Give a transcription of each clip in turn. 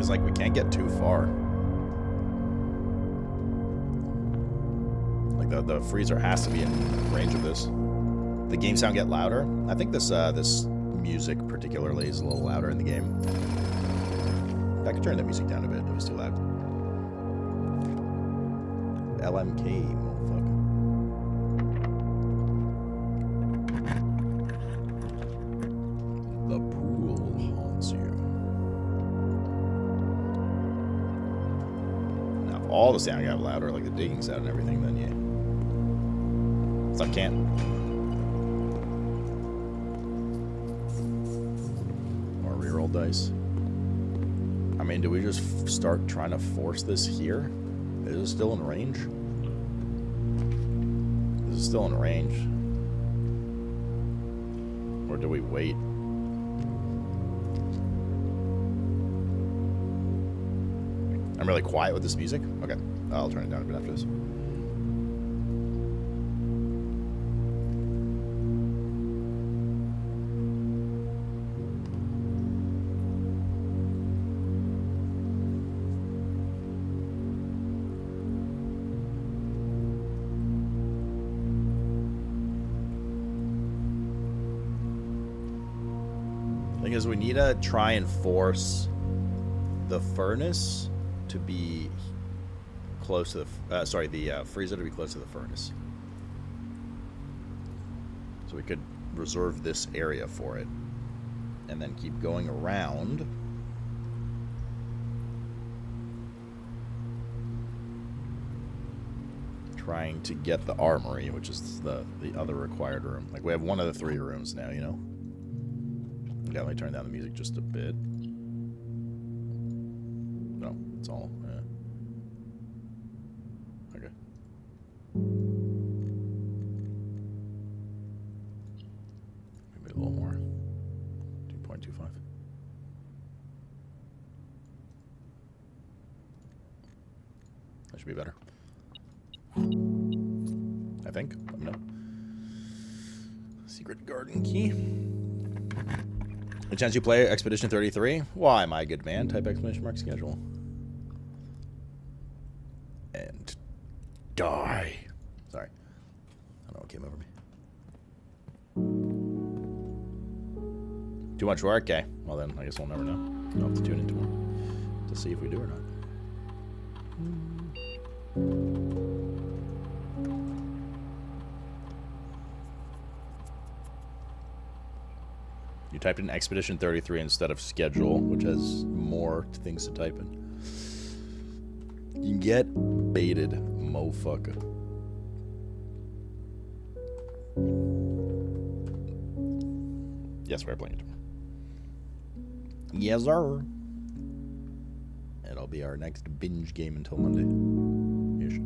is, like, we can't get too far. Like, the freezer has to be in range of this. The game sound get louder. I think this music particularly is a little louder in the game. I could turn the music down a bit. It was too loud. LMK, motherfucker. The pool haunts you. Now, if all the sound got louder, like the digging sound and everything, then yeah. So I can't. More reroll dice. I mean, do we just start trying to force this here? Is it still in range? Is it still in range? Or do we wait? I'm really quiet with this music? Okay. I'll turn it down a bit after this. Because we need to try and force the furnace to be close to the freezer to be close to the furnace, so we could reserve this area for it and then keep going around trying to get the armory, which is the other required room. Like, we have one of the 3 rooms now, you know. Yeah, let me turn down the music just a bit. No, it's all. Yeah. Okay. Maybe a little more. 2.25. That should be better. I think. Let me know. Secret garden key. A chance you play Expedition 33? Why, my good man? Type exclamation mark schedule. And die. Sorry. I don't know what came over me. Too much work? Okay. Well then, I guess we'll never know. I'll have to tune in tomorrow to see if we do or not. You typed in Expedition 33 instead of schedule, which has more things to type in. You get baited, motherfucker. Yes, we're playing it tomorrow. Yes, sir. It'll be our next binge game until Monday-ish.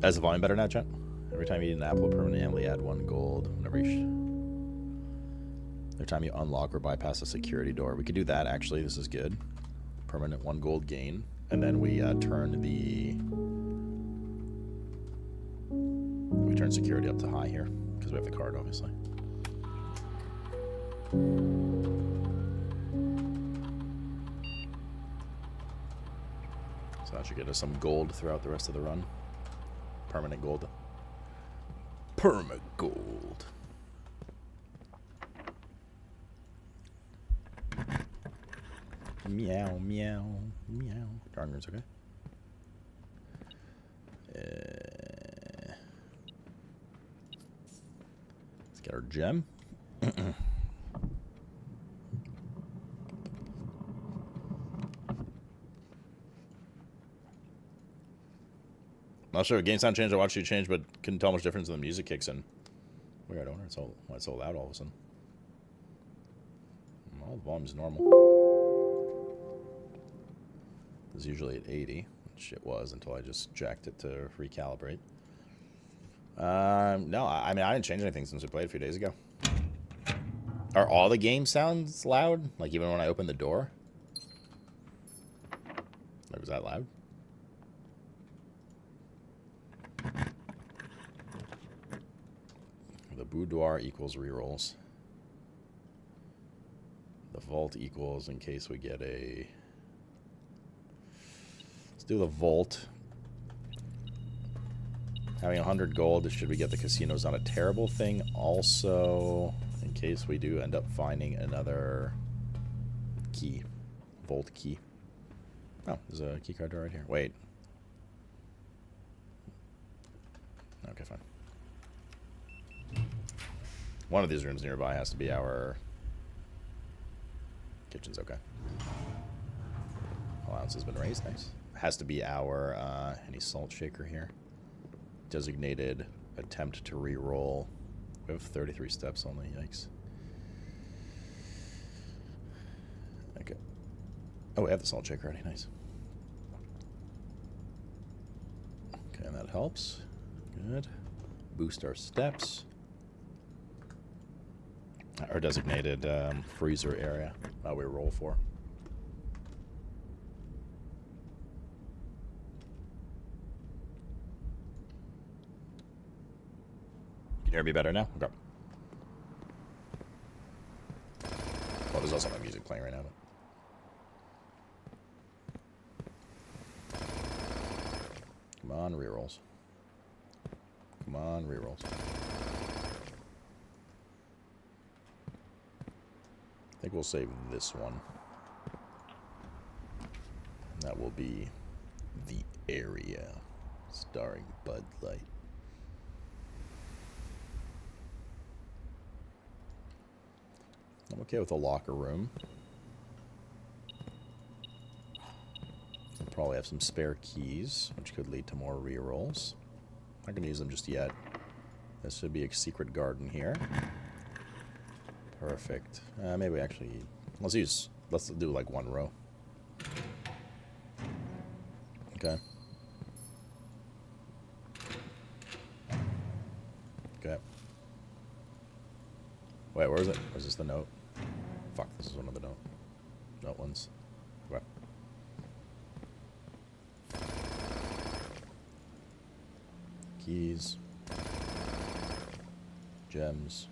Is the volume better now, chat? Every time you eat an apple, permanently add 1 gold. Every time you unlock or bypass a security door. We could do that, actually. This is good. Permanent 1 gold gain. And then we turn security up to high here. Because we have the card, obviously. So that should get us some gold throughout the rest of the run. Permanent gold. Perma gold. Meow, meow, meow. Darners, okay. Let's get our gem. Not sure if game sound changed or watched you change, but couldn't tell much difference when the music kicks in. Weird, I wonder why it's so loud all of a sudden. Well, the volume's normal. It's usually at 80, which it was until I just jacked it to recalibrate. No, I mean, I didn't change anything since we played a few days ago. Are all the game sounds loud? Like even when I open the door? Like, was that loud? The boudoir equals rerolls. The vault equals in case we get a... Let's do the vault. Having 100 gold, should we get the casino, is not a terrible thing. Also, in case we do end up finding another key. Vault key. Oh, there's a key card right here. Wait. Okay, fine. One of these rooms nearby has to be our... Kitchen's okay. Allowance has been raised. Nice. Has to be our... any salt shaker here. Designated attempt to re-roll. We have 33 steps only. Yikes. Okay. Oh, we have the salt shaker already. Nice. Okay, and that helps. Good. Boost our steps. Our designated freezer area that we roll for. Can you hear me better now? Okay. Well, there's also my music playing right now. But... Come on, rerolls. Come on, rerolls. I think we'll save this one. That will be The Area, starring Bud Light. I'm okay with a locker room. We'll probably have some spare keys, which could lead to more rerolls. Not going to use them just yet. This should be a secret garden here. Perfect. Maybe actually... Let's do like one row. Okay. Okay. Wait, where is it? Or is this the note? Fuck, this is one of the note ones. Okay. Keys. Gems.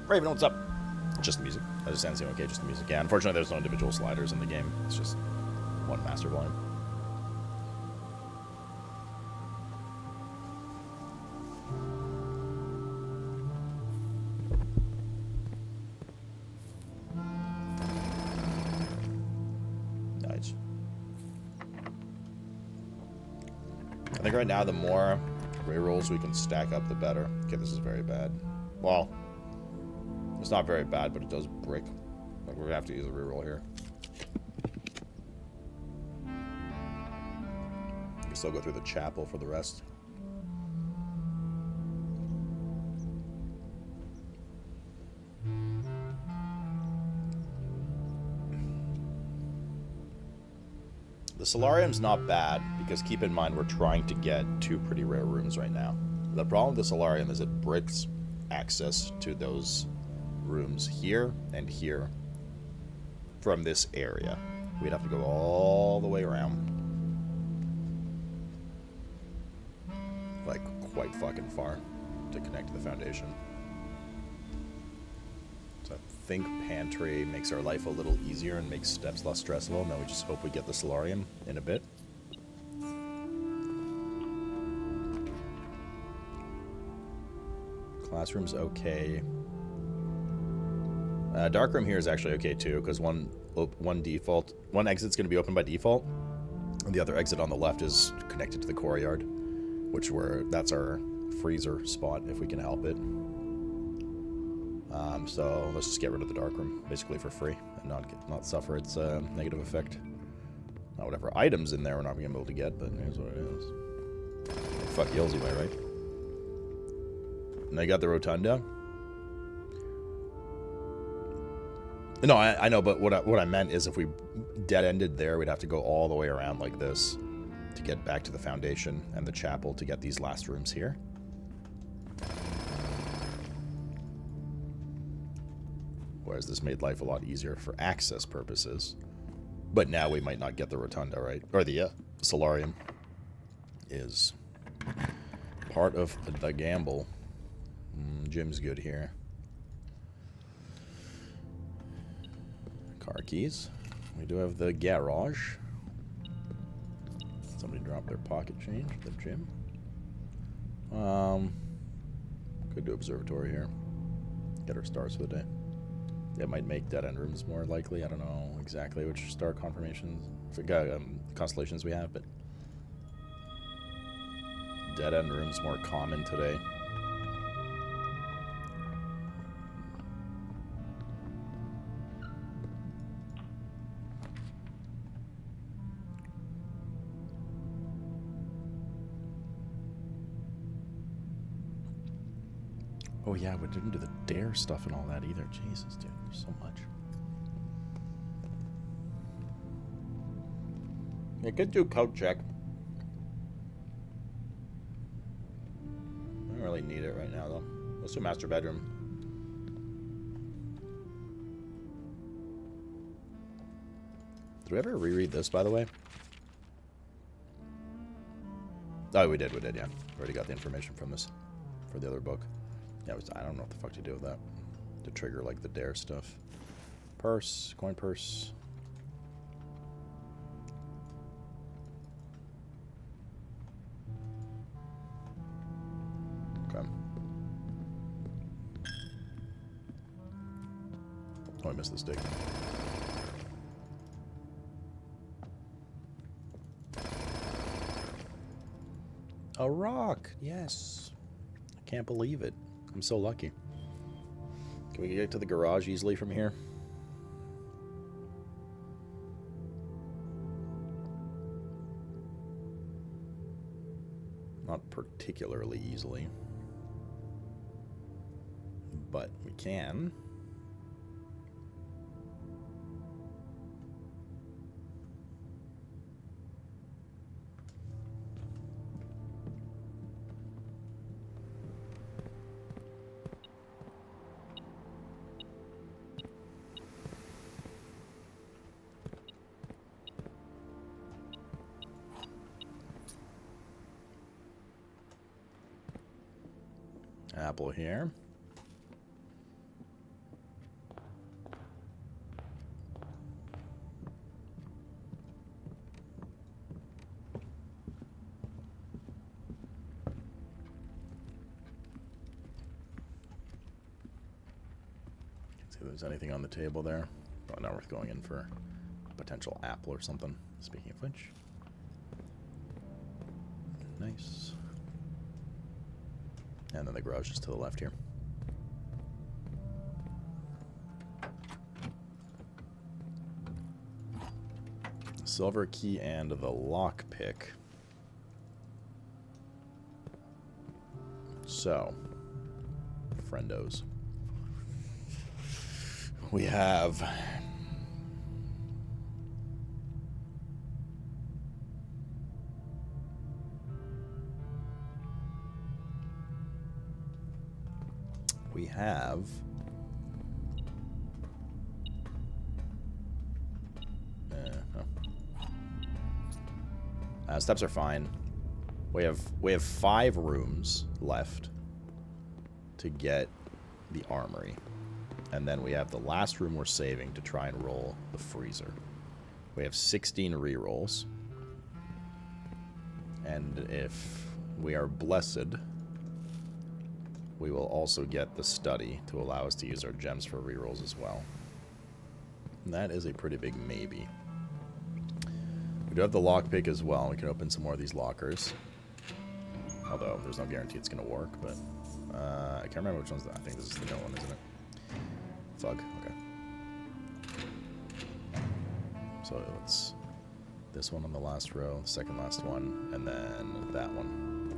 Raven, what's up? Just the music. That just sounds okay, just the music. Yeah, unfortunately there's no individual sliders in the game. It's just one master volume. Nice. I think right now the more rerolls we can stack up, the better. Okay, this is very bad. Well, it's not very bad, but it does brick. Like, we're gonna have to use a reroll here. We can still go through the chapel for the rest. The solarium's not bad, because keep in mind we're trying to get 2 pretty rare rooms right now. The problem with the solarium is it bricks access to those rooms here and here from this area. We'd have to go all the way around. Like, quite fucking far to connect to the foundation. So I think pantry makes our life a little easier and makes steps less stressful, and then we just hope we get the solarium in a bit. Classroom's okay. Darkroom here is actually okay too, because one exit's going to be open by default, and the other exit on the left is connected to the courtyard, that's our freezer spot if we can help it. So let's just get rid of the darkroom basically for free and not suffer its negative effect. Now whatever items in there we're not going to be able to get, but here's what it is. Fuck Yills, you right? And I got the rotunda. No, I know, but what I meant is if we dead-ended there, we'd have to go all the way around like this to get back to the foundation and the chapel to get these last rooms here. Whereas this made life a lot easier for access purposes. But now we might not get the rotunda, right? Or the solarium is part of the gamble. Gym's good here. Car keys. We do have the garage. Somebody dropped their pocket change at the gym. Could do observatory here. Get our stars for the day. It might make dead-end rooms more likely. I don't know exactly which star confirmations, constellations we have, but dead-end rooms more common today. Oh yeah, we didn't do the dare stuff and all that either. Jesus, dude, there's so much. I could do code check. I don't really need it right now, though. Let's do master bedroom. Did we ever reread this, by the way? Oh, we did, yeah. We already got the information from this for the other book. Yeah, I don't know what the fuck to do with that. To trigger, like, the dare stuff. Purse, coin purse. Okay. Oh, I missed the stick. A rock! Yes! I can't believe it. I'm so lucky. Can we get to the garage easily from here? Not particularly easily. But we can. Apple here. See if there's anything on the table there. Probably not worth going in for a potential apple or something. Speaking of which. Nice. And then the garage is to the left here. Silver key and the lockpick. So, friendos. We have steps are fine. We have 5 rooms left to get the armory. And then we have the last room we're saving to try and roll the freezer. We have 16 rerolls. And if we are blessed, we will also get the study to allow us to use our gems for rerolls as well. And that is a pretty big maybe. We do have the lockpick as well. We can open some more of these lockers. Although, there's no guarantee it's going to work, but... I can't remember which one's that. I think this is the no one, isn't it? Fug, okay. So it's this one on the last row, the second last one, and then that one.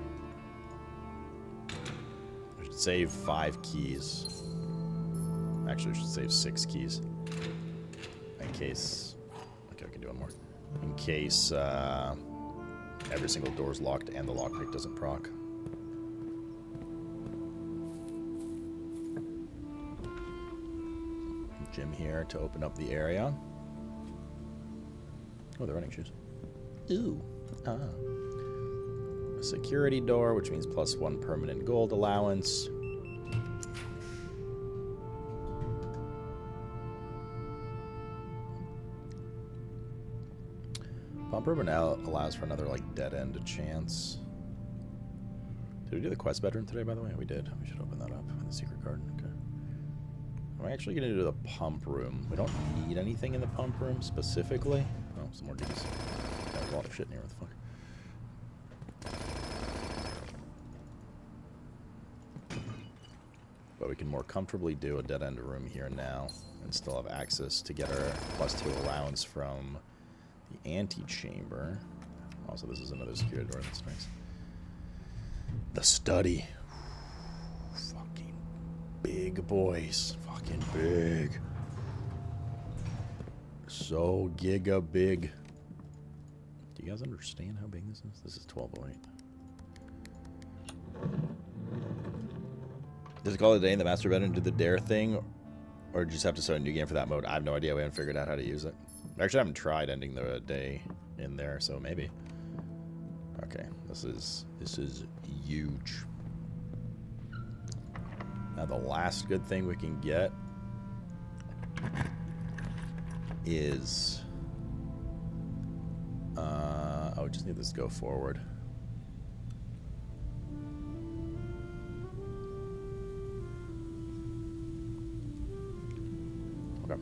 I should save 5 keys. Actually, I should save 6 keys. In case... Okay, I can do one more. In case every single door is locked and the lockpick doesn't proc. Gym here to open up the area. Oh, they're running shoes. Ooh. A security door, which means +1 permanent gold allowance. Pump room now allows for another, like, dead-end chance. Did we do the quest bedroom today, by the way? We did. We should open that up in the secret garden. Okay. I'm actually going to do the pump room. We don't need anything in the pump room specifically. Oh, some more goodies. Got a lot of shit in here. What the fuck? But we can more comfortably do a dead-end room here now and still have access to get our +2 allowance from the antechamber. Also, this is another security door. That's nice. The study. Fucking big, boys. Fucking big. So giga big. Do you guys understand how big this is? This is 1208. Does it call it a day in the master bedroom, do the dare thing, or do you just have to start a new game for that mode? I have no idea. We haven't figured out how to use it. I actually haven't tried ending the day in there, so maybe. Okay, this is huge. Now the last good thing we can get is oh, we just need this to go forward. Okay.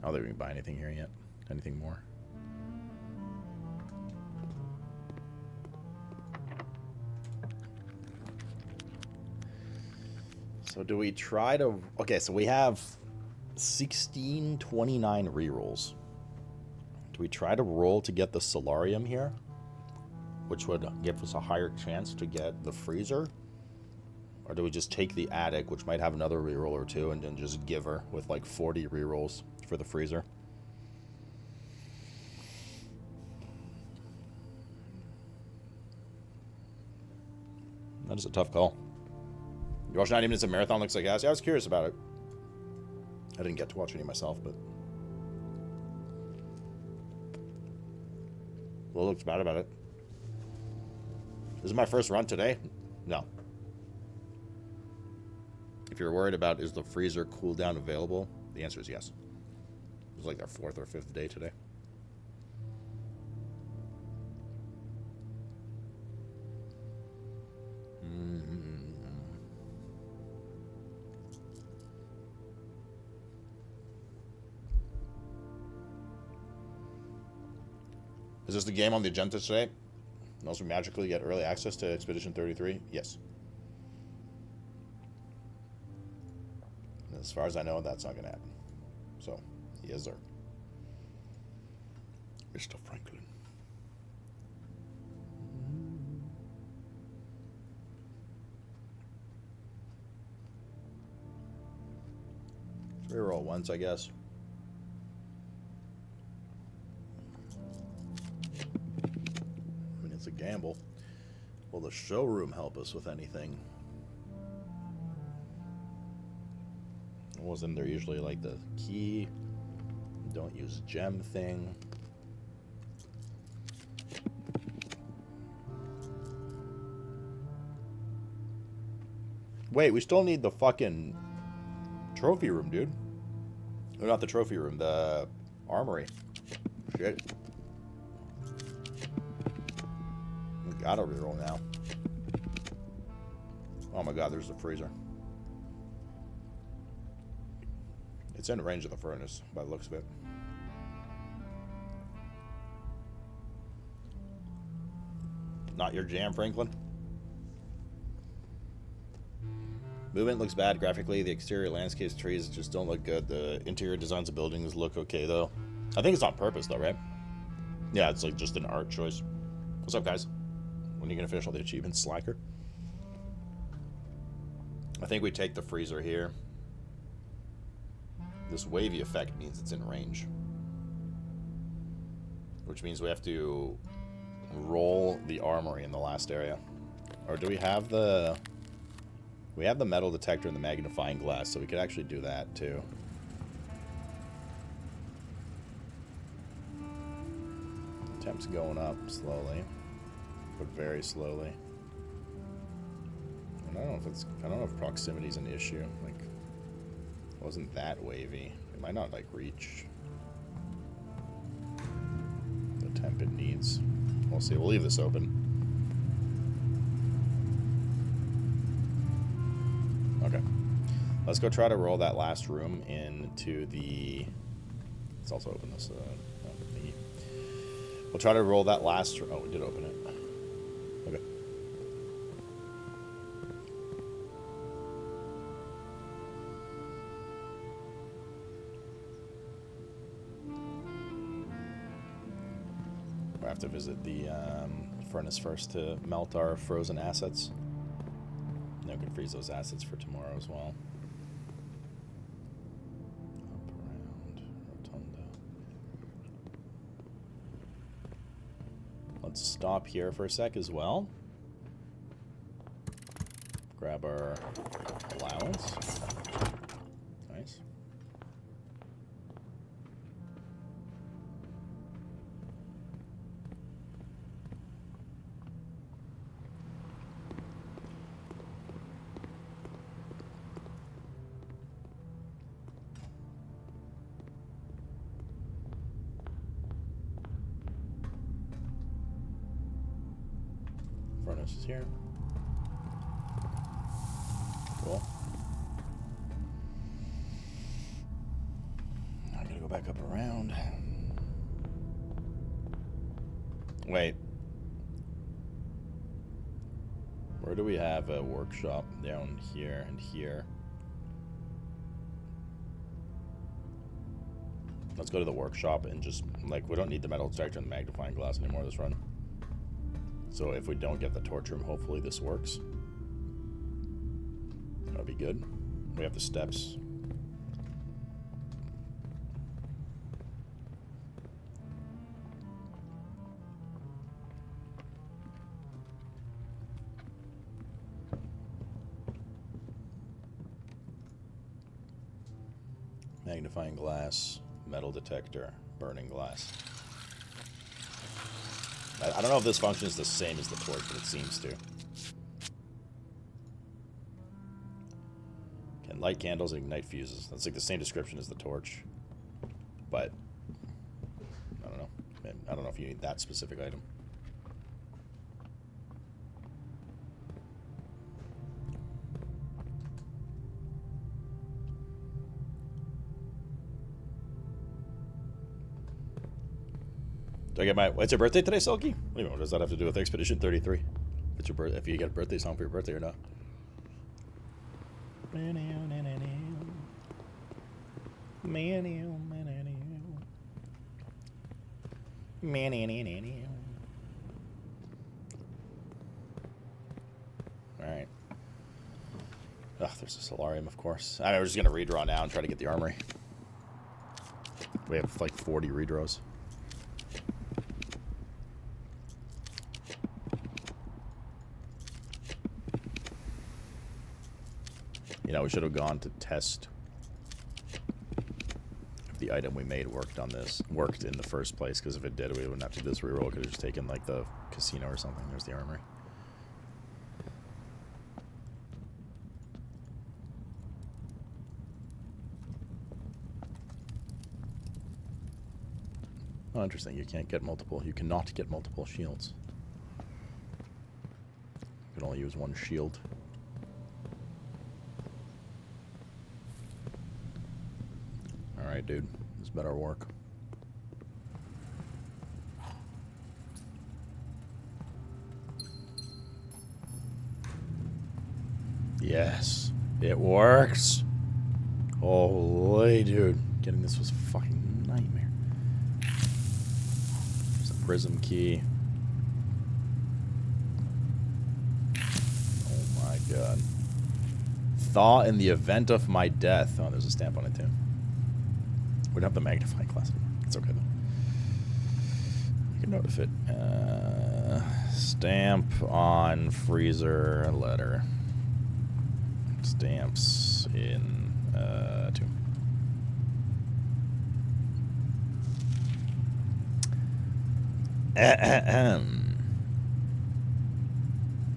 I don't think we can buy anything here yet. Anything more? So do we try to... Okay, so we have 1629 rerolls. Do we try to roll to get the solarium here? Which would give us a higher chance to get the freezer? Or do we just take the attic, which might have another reroll or two, and then just give her with like 40 rerolls for the freezer? That is a tough call. You watched 90 minutes of marathon, looks like ass. Yeah, I was curious about it. I didn't get to watch any myself, but... What looks bad about it? This is my first run today? No. If you're worried about is the freezer cooldown available, the answer is yes. It was like our 4th or 5th day today. Is this the game on the agenda today? And also magically get early access to Expedition 33? Yes. As far as I know, that's not going to happen. So, yes, sir. Mr. Franklin. Reroll once, I guess. I mean, it's a gamble. Will the showroom help us with anything? Wasn't there usually like the key? Don't use gem thing. Wait, we still need the fucking trophy room, dude. Or not the trophy room, the armory. Shit. We gotta reroll now. Oh my god, there's the freezer. It's in range of the furnace, by the looks of it. Not your jam, Franklin? Movement looks bad graphically. The exterior landscapes, trees just don't look good. The interior designs of buildings look okay, though. I think it's on purpose, though, right? Yeah, it's like just an art choice. What's up, guys? When are you going to finish all the achievements, Slacker? I think we take the freezer here. This wavy effect means it's in range. Which means we have to roll the armory in the last area. Or do we have the... We have the metal detector and the magnifying glass, so we could actually do that, too. Temp's going up slowly, but very slowly. And I don't know if proximity is an issue. Like, it wasn't that wavy. It might not like reach the temp it needs. We'll see. We'll leave this open. Okay. Let's go try to roll that last room into the... Let's also open this thingy. We'll try to roll that last... Oh, we did open it. Okay. We have to visit the furnace first to melt our frozen assets. And then we can freeze those assets for tomorrow as well. Up around Rotunda. Let's stop here for a sec as well. Grab our allowance. Nice. Furnace is here. Cool. I'm gonna go back up around. Wait. Where do we have a workshop? Down here and here. Let's go to the workshop and just, like, we don't need the metal detector and magnifying glass anymore this run. So if we don't get the torch room, hopefully this works. That'll be good. We have the steps. Magnifying glass, metal detector, burning glass. I don't know if this functions the same as the torch, but it seems to. Can light candles and ignite fuses. That's like the same description as the torch. But, I don't know. I don't know if you need that specific item. Do I get my... It's your birthday today, Sulky? What do you mean? What does that have to do with Expedition 33? It's your if you get a birthday song for your birthday or not. Alright. Ugh, there's a solarium, of course. I mean, we're just going to redraw now and try to get the armory. We have like 40 redraws. You know, we should have gone to test if the item we made worked in the first place, because if it did, we wouldn't have to do this reroll. Could have just taken like the casino or something. There's the armory. Oh, interesting. You can't get multiple. You cannot get multiple shields. You can only use one shield. Alright, dude. This better work. Yes. It works. Holy, dude. Getting this was a fucking nightmare. There's a prism key. Oh my god. Thaw in the event of my death. Oh, there's a stamp on it too. We don't have the magnifying glass anymore. It's okay, though. Make a note of it. Stamp on freezer letter. Stamps in 2.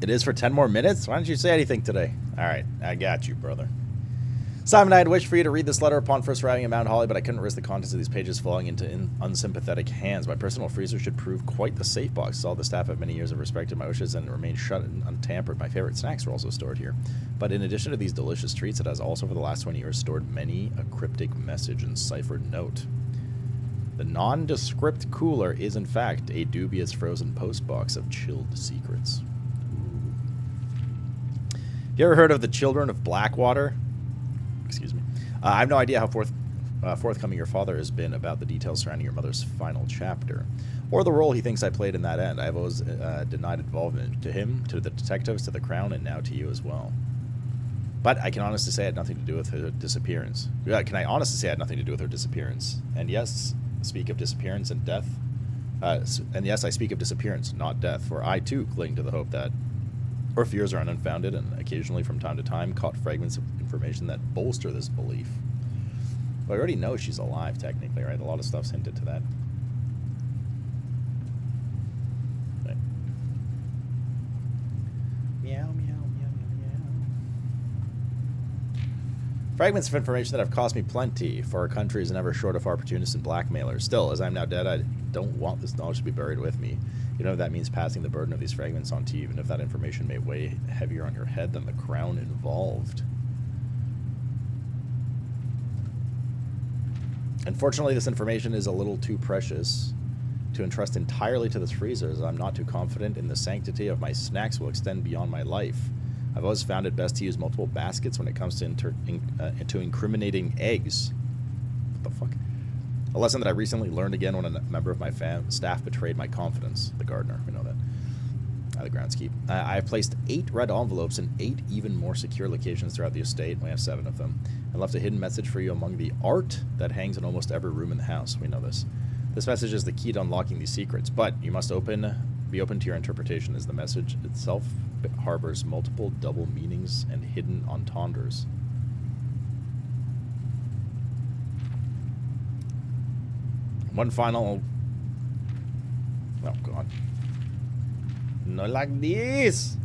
It is for 10 more minutes? Why didn't you say anything today? Alright, I got you, brother. Simon, I had wished for you to read this letter upon first arriving at Mount Holly, but I couldn't risk the contents of these pages falling into unsympathetic hands. My personal freezer should prove quite the safe box. All the staff have many years of respect in my wishes and remain shut and untampered. My favorite snacks are also stored here. But in addition to these delicious treats, it has also for the last 20 years stored many a cryptic message and ciphered note. The nondescript cooler is, in fact, a dubious frozen postbox of chilled secrets. You ever heard of the Children of Blackwater? Excuse me. I have no idea how forthcoming your father has been about the details surrounding your mother's final chapter, or the role he thinks I played in that end. I have always denied involvement to him, to the detectives, to the Crown, and now to you as well. But I can honestly say I had nothing to do with her disappearance. Can I honestly say I had nothing to do with her disappearance? And yes, speak of disappearance and death. And yes, I speak of disappearance, not death, for I too cling to the hope that our fears are unfounded, and occasionally from time to time caught fragments of information that bolster this belief. Well, I already know she's alive, technically, right? A lot of stuff's hinted to that. Right. Meow, meow, meow, meow, meow. Fragments of information that have cost me plenty, for our country is never short of opportunists and blackmailers. Still, as I'm now dead, I don't want this knowledge to be buried with me. You know, that means passing the burden of these fragments on to you, even if that information may weigh heavier on your head than the Crown involved. Unfortunately, this information is a little too precious to entrust entirely to this freezer, as I'm not too confident in the sanctity of my snacks will extend beyond my life. I've always found it best to use multiple baskets when it comes to incriminating eggs. What the fuck? A lesson that I recently learned again when a member of my staff betrayed my confidence. The gardener, we know that. The groundskeep. I have placed 8 red envelopes in 8 even more secure locations throughout the estate. We have 7 of them. And left a hidden message for you among the art that hangs in almost every room in the house. We know this. This message is the key to unlocking these secrets, but you must be open to your interpretation, as the message itself harbors multiple double meanings and hidden entendres. One final... Oh, God. Not like this!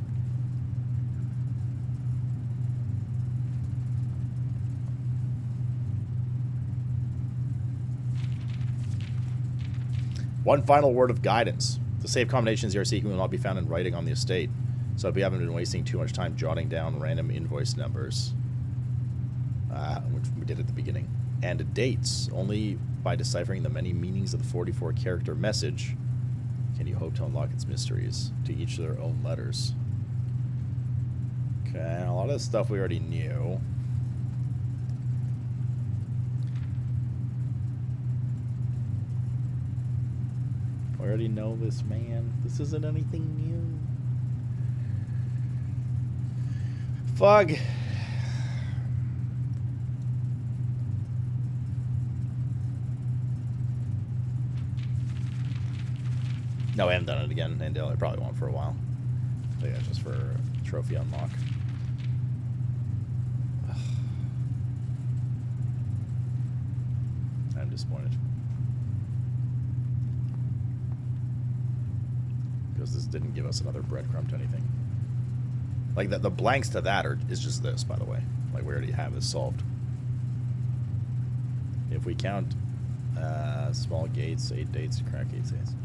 One final word of guidance. The safe combinations you are seeking will not be found in writing on the estate, so we haven't been wasting too much time jotting down random invoice numbers, which we did at the beginning, and dates. Only by deciphering the many meanings of the 44-character message can you hope to unlock its mysteries, to each their own letters. Okay, a lot of this stuff we already knew. We already know this, man. This isn't anything new. Fuck. No, I haven't done it again, and I probably won't for a while. I think that's just for a trophy unlock. I'm disappointed. Because this didn't give us another breadcrumb to anything. Like, the blanks to that is just this, by the way. Like, we already have this solved. If we count small gates, 8 dates, crack 8 dates.